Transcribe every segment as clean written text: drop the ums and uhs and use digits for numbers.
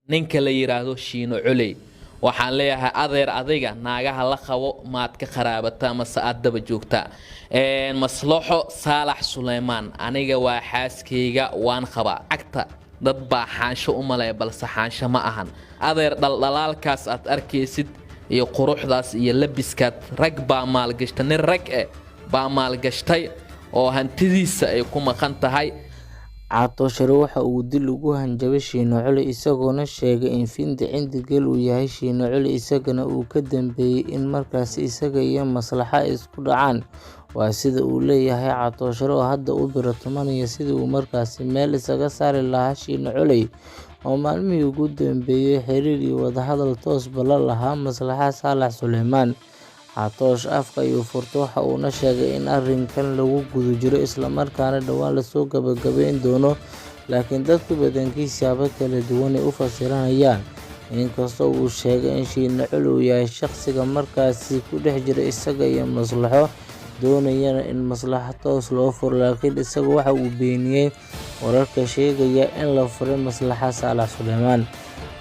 ninka la yiraahdo Shiino Culey. waxaan leeyahay adeer adiga naagaha la qabo maad ka qaraabata mase aad daba joogta maslaxo Saalax Suleymaan aniga waa xaaskeyga waan qaba cagta dad baa xaansho u malay balse xaansho ma ahan adeer dhaldhalaalkaas aad arkaysid iyo quruxdaas iyo labiskaad rag baa maalgashtay nin rag baa maalgashtay oo hantidiisa ay ku maqan tahay. Catoshare waxa uu dil ugu hanjabay Shiino Culey isagoona sheegay in Findi Cindigeel uu yahay Shiino Culey isagana uu ka dambeeyay in markaasi isaga iyo Maslaxa isku dhacaan. Waa sida uu leeyahay Catoshare oo hadda u baratamaya sidii uu markaasi meel isaga saari lahaa Shiino Culey oo maalmihii ugu dambeeyay xiriir iyo wadahadal toos la lahaa Maslaxa Saalax Suleymaan. Catoosh afka ayuu furtay waxa uuna sheegay in arrinkan lagu guda jiro isla markaana dhawaan lasoo gabagabayn doono, laakiin dadku badankiisa siyaabo kala duwan ay u fasiranayaan. Inkastoo uu sheegay in Shiino Culey uu yahay shaqsiga markaasi ku dhex jira isaga iyo Maslaxo doonayana in Maslaxa toos loo furo, laakiin isaga waxa uu beeniyay wararka sheegaya in la furay Maslaxa Saalax Suleymaan.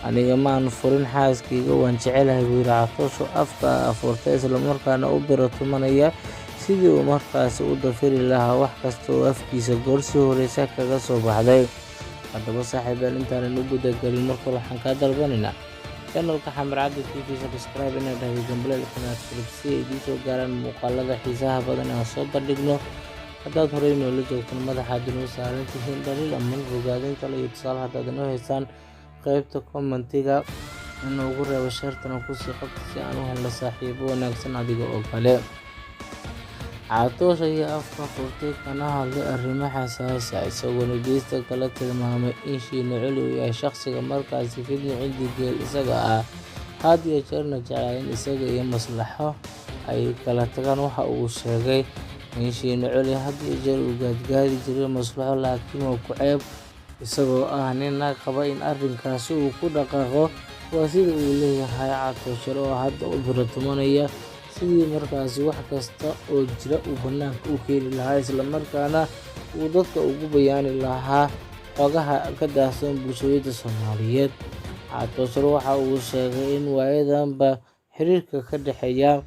Aniga ma aan furin xaaskeyga waan jecelahay buu yiri Catoosh oo afka furtay isla markaana u baratamaya sidii uu markaasi u dafiri lahaa wax kasta oo afkiisa goor sii horeysa kaga soo baxday. Haddaba saaxiibayaal intaan u guda galin marka waxaan ka dalbanaynaa channelka Xamar Cabdi TV subscribe inaad dhahdo gambaleel kanaad si ay idin soo gaaraan muuqaalada xiisaha badan ee aan soo bandhigno. haddaad horey noola joogtaan madaxa dunida saaran tihiin dhaliil ama bogaadinta iyo tusaale haddaad inoo haysaan qaybta commentiga inoogu reebo shartana ku sii qabta si aan u helno saaxiibo wanaagsan adiga oo kale. Catoosh ayaa afka furtay kana hadlay arrimo xasaasi ah isagoona geesta kala tilmaamay in Shiino Culey uu yahay shaqsiga markaasi Findi Cindigeel isaga ah had iyo jeerna jecel in isaga iyo Maslaxo ay kala tagaan. Waxa uu sheegay in Shiino Culey had iyo jeer uu gaadgaadi jiray Maslaxo laakiin uu ku ceeb isagoo ah nin qaba in arrinkaasi uu ku dhaqaaqo. Waa sida uu leeyahay Catoshare oo hadda u baratamaya sidii markaasi wax kasta oo jira uu banaanka u keeni lahaa isla markaana uu dadka ugu bayaani lahaa xogaha ka daahsan bulshada Soomaaliyeed. Catoshare waxa uu sheegay in waayadanba xiriirka ka dhexeeya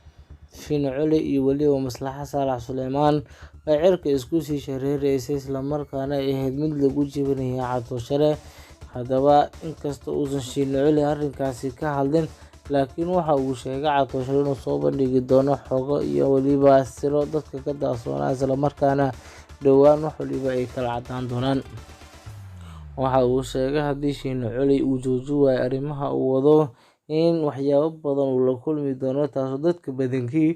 Shiino Culey iyo waliba Maslaxa Saalax Suleymaan ay cirka isku sii shareereysay isla markaana ay ahayd mid lagu jebinayo Catoshare. Haddaba inkastoo uusan Shiino Culey arrinkaasi ka hadlin, laakiin waxa uu sheegay Catoshare inuu soo bandhigi doono xogo iyo waliba siro dadka ka daahsoonaa isla markaana dhawaan wax waliba ay kala cadaan doonaan. Waxa uu sheegay haddii Shiino Culey uu jooji waayo arrimaha uu wado in waxyaabo badan uu la kulmi doono, taasoo dadka badankii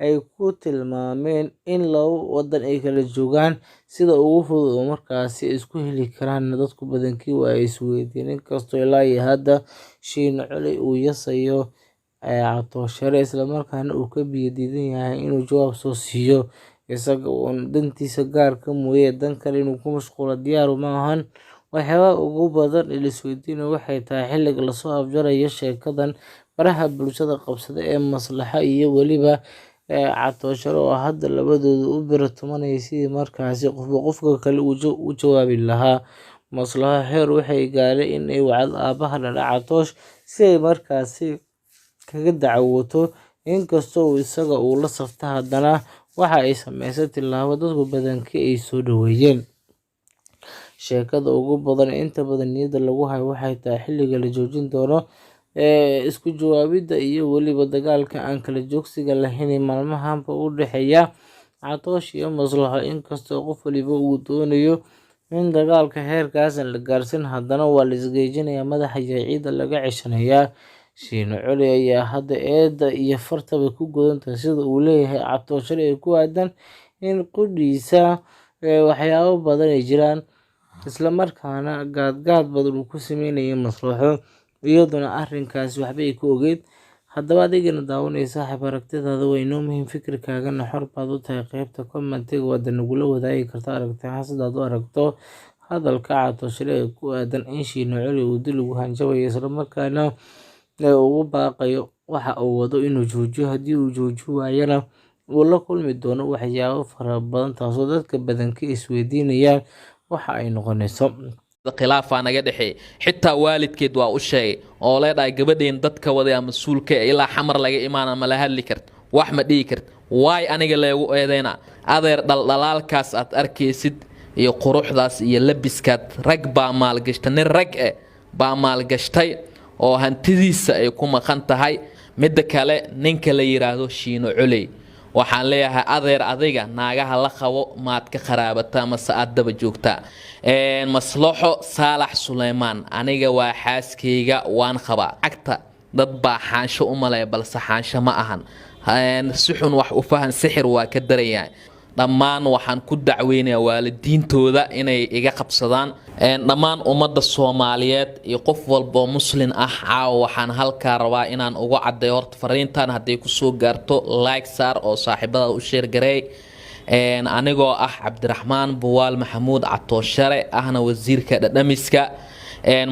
ay ku tilmaameen in laba wadan ay kala joogaan sida ugu fudud oo markaasi isku heli karaan. Dadku badankii waa ay isweydiin inkastoo ilaa iyo hadda Shiino Culey uu yasayo Catoshare isla markaana uu ka biyo diidan yahay inuu jawaab soo siiyo isaga oo dantiisa gaarka mooyee dan kale inuu ku mashquulo diyaar uma ahan. Waxyaabaha ugu badan ee la isweydiinayo waxay tahay xilliga lasoo afjarayo sheekadan baraha bulshada qabsaday ee Maslaxa iyo waliba Catoshare oo hadda labadooda u baratamaya sidii markaasi qofka kale u jawaabi lahaa. Maslaxa heer waxay gaareen in ay wacdo aabaha dhalay Catoosh si ay markaasi kaga dacwooto, inkastoo isaga uu la saftay haddana waxa ay sameysay tilaabo dadku badankii ay soo dhaweeyeen. Sheekada ugu badan inta badan niyadda lagu hayo waxay tahay xilliga la joojin doono isku jawaabida iyo waliba dagaalka aan kala joogsiga lahayn maalmahanba u dhexeeya Catoosh iyo Maslaxo. Inkastoo qof waliba uu doonayo in dagaalka heerkaas la gaarsiin, haddana waa la isgeejinayaa madaxa iyo ciidda laga ceshanayaa. Shiino Culey ayaa hadda eedda iyo fartaba ku godan tahay sida uu leeyahay Catoshare ee ku aadan in qudhiisa waxyaabo badan ay jiraan isla markaana gaadgaad badan uu ku sameynayo Maslaxo iyaduna arrinkaasi waxba ay ku ogeyd. Haddaba adigana daawanaysa saaxiib aragtidaada waa inoo muhiim, fikirkaagana xor baad u tahay qaybta commentiga waad nagula wadaagi kartaa aragtiyaha sidaad u aragto hadalka Catoshare ee ku aadan in Shiino Culey uu dil ugu hanjabayo isla markaana ugu baaqayo waxa uu wado inuu joojiyo. Haddii uu jooji waayana uu la kulmi doono waxyaabo fara badan taasoo dadka badankii isweydiinayaan waxa ay noqonayso. khilaafaa naga dhexeey xitaa waalidkeed waa u sheegay oo leedhahay gabadheen dadka waday ama mas-uulka ilaa xamar laga imaana ma la hadli karta wax ma dhihi karta waay aniga leegu eedeyna adeer dhaldhalaalkaas aad arkaysid iyo quruxdaas iyo labiskaad rag baa maalgashtay nin rag baa maalgashtay oo hantidiisa ay ku maqan tahay midda kale ninka la yiraahdo Shiino Culey waxaan leeyahay adeer adiga naagaha la qabo maad ka kharaabata ama saad daba joogta maslaxo Saalax Suleymaan aniga waa xaaskeyga waan qabaa agta dad baa xaansho u malay balse xaansho ma ahan si xun wax u fahan sixir waa ka darayaan dhammaan waxaan ku dacweynayaa waalidiintooda inay iga qabsadaan dhammaan ummadda Soomaaliyeed iyo qof walba muslim ah caaw waxaan halka rabaa inaan ugu cadeeyo horta fariintan haday ku soo gaarto like saar oo saaxiibada u share gareey anigoo ah Cabdiraxmaan Buwaal Maxamuud Catooshare ahna wasiirka dhadhamiska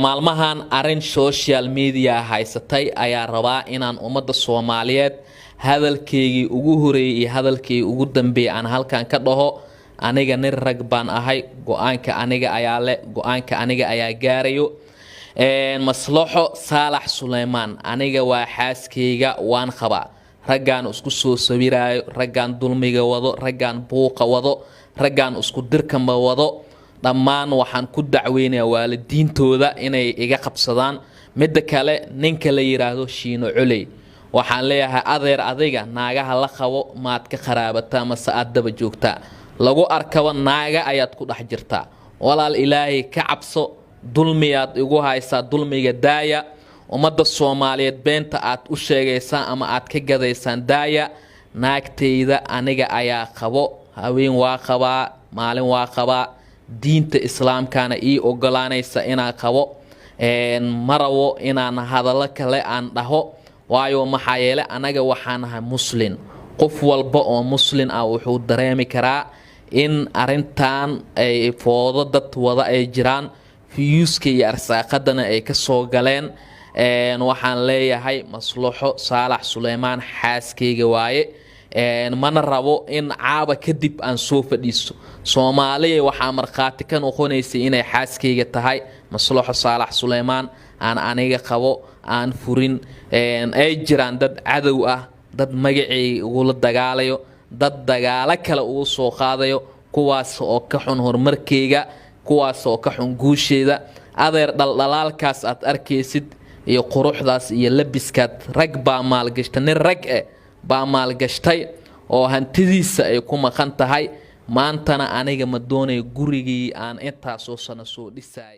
maalmahan arin social media haysatay ayaa rabaa inaan ummadda Soomaaliyeed hadalkeygii ugu horeeyay hadalkeey ugu dambeeyay aan halkan ka dhaho aniga nin rag baan ahay go'aanka aniga ayaa le go'aanka aniga ayaa gaarayo maslaxo Saalax Suleymaan aniga waa xaaskeyga waan qabaa raggaan isku soo sawiraayo raggaan dulmiga wado raggaan buuqa wado raggaan isku dirkama wado dhammaan waxaan ku dacweynayaa waalidiintooda inay iga qabsadaan midda kale ninka la yiraahdo Shiino Culey waxaan leeyahay adeer adiga naagaha la qabo maad ka kharaabata ama saad daba joogta lagu arkaba naaga ayaad ku dhex jirtaa walaal ilaahay ka cabso dulmiyaad igu haysaa dulmiga daaya ummadda Soomaaliyeed beenta aad u sheegaysaa ama aad ka gadaysaan daaya naagteyda aniga ayaa qabo haween waa qabaa maalin waa qabaa diinta islaamkana ii ogolaanaysa inaan qabo marawo inaan hadallo kale aan dhaho waayo maxaa yeelay anaga waxaan ahay muslim qof walba oo muslim ah wuxuu dareemi karaa in arintan ay foodo dad wada ay jiraan fiyuuska iyo arsaaqadana ay ka soo galeen waxaan leeyahay maslaxo Saalax Suleymaan xaaskeyga waaye mana rabo in caaba kadib aan soo fadhiisto Soomaaliya waxa marqaati ka noqonaysay inay xaaskeyga tahay maslaxo Saalax Suleymaan aan aniga qabo aan furin ay jiraan dad cadow ah dad magacay ugu la dagaalayo dad dagaala kale ugu soo qaadayo kuwaas oo ka xun horumarkeyga kuwaas oo ka xun guusheeda adeer dhaldhalaalkaas aad arkaysid iyo quruxdaas iyo labiskaad rag baa maalgashtay nin rag baa maalgashtay oo hantidiisa ay ku maqan tahay maantana aniga ma doonayo gurigii aan intaas oo sano soo dhisay